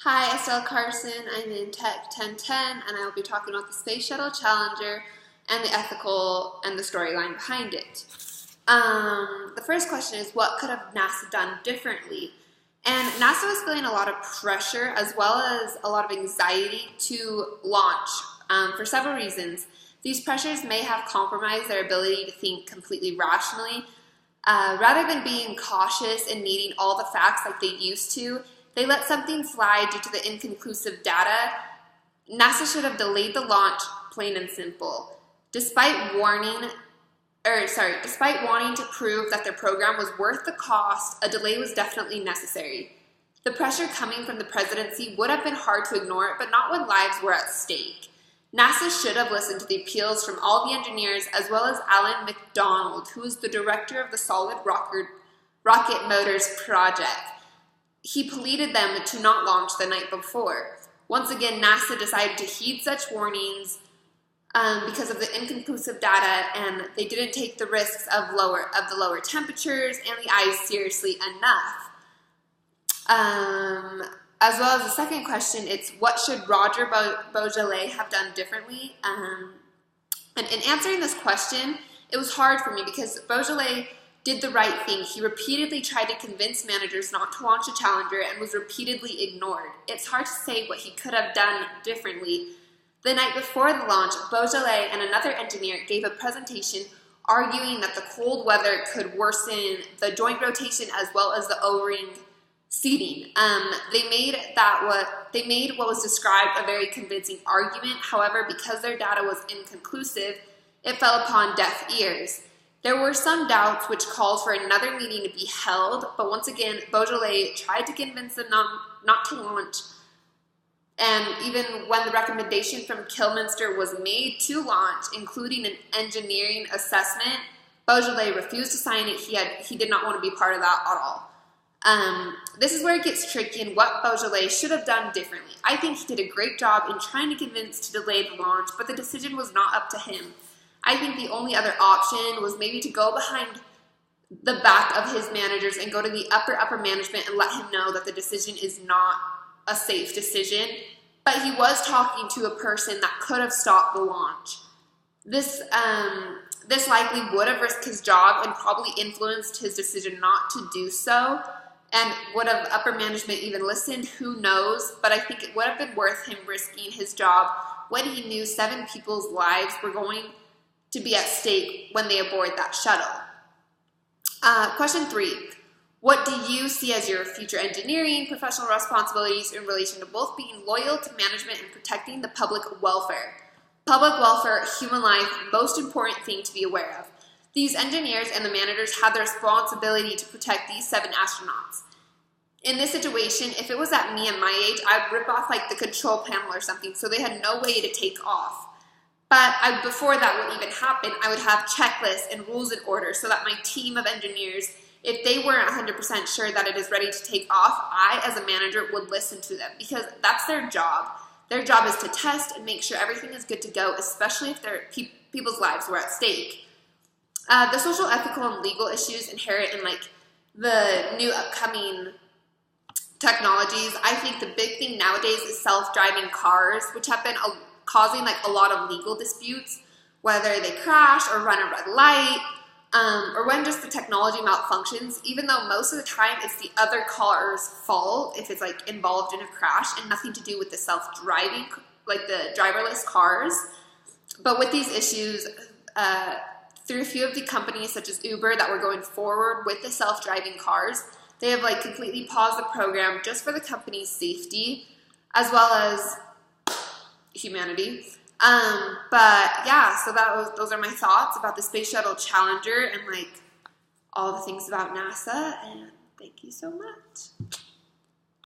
Hi, Estelle Carson. I'm in Tech 1010, and I will be talking about the Space Shuttle Challenger and the ethical and the storyline behind it. The first question is, what could have NASA done differently? And NASA was feeling a lot of pressure as well as a lot of anxiety to launch for several reasons. These pressures may have compromised their ability to think completely rationally. Rather than being cautious and needing all the facts like they used to, they let something slide due to the inconclusive data. NASA should have delayed the launch, plain and simple. Despite wanting to prove that their program was worth the cost, a delay was definitely necessary. The pressure coming from the presidency would have been hard to ignore, but not when lives were at stake. NASA should have listened to the appeals from all the engineers, as well as Alan McDonald, who is the director of the Solid Rocket Motors project. He pleaded them to not launch the night before. Once again, NASA decided to heed such warnings because of the inconclusive data, and they didn't take the risks of the lower temperatures and the ice seriously enough. As well as the second question, it's what should Roger Boisjoly have done differently? And in answering this question, it was hard for me because Boisjoly did the right thing. He repeatedly tried to convince managers not to launch a Challenger and was repeatedly ignored. It's hard to say what he could have done differently. The night before the launch, Boisjoly and another engineer gave a presentation arguing that the cold weather could worsen the joint rotation as well as the O-ring seating. They made what was described a very convincing argument. However, because their data was inconclusive, it fell upon deaf ears. There were some doubts which called for another meeting to be held, but once again, Boisjoly tried to convince them not to launch. And even when the recommendation from Kilminster was made to launch, including an engineering assessment, Boisjoly refused to sign it. He did not want to be part of that at all. This is where it gets tricky and what Boisjoly should have done differently. I think he did a great job in trying to convince to delay the launch, but the decision was not up to him. I think the only other option was maybe to go behind the back of his managers and go to the upper management and let him know that the decision is not a safe decision. But he was talking to a person that could have stopped the launch. This likely would have risked his job and probably influenced his decision not to do so. And would have upper management even listened? Who knows? But I think it would have been worth him risking his job when he knew 7 people's lives were going to be at stake when they aboard that shuttle. Question 3. What do you see as your future engineering professional responsibilities in relation to both being loyal to management and protecting the public welfare? Public welfare, human life, most important thing to be aware of. These engineers and the managers had the responsibility to protect these 7 astronauts. In this situation, if it was at me and my age, I'd rip off like the control panel or something so they had no way to take off. But before that would even happen, I would have checklists and rules in order so that my team of engineers, if they weren't 100% sure that it is ready to take off, I, as a manager, would listen to them because that's their job. Their job is to test and make sure everything is good to go, especially if their people's lives were at stake. The social, ethical, and legal issues inherent in like the new upcoming technologies. I think the big thing nowadays is self-driving cars, which have been causing like a lot of legal disputes, whether they crash or run a red light, or when just the technology malfunctions, even though most of the time it's the other car's fault if it's like involved in a crash and nothing to do with the self-driving, like the driverless cars. But with these issues, through a few of the companies such as Uber that were going forward with the self-driving cars, they have like completely paused the program just for the company's safety as well as humanity. But yeah, so those are my thoughts about the Space Shuttle Challenger and like all the things about NASA, and thank you so much.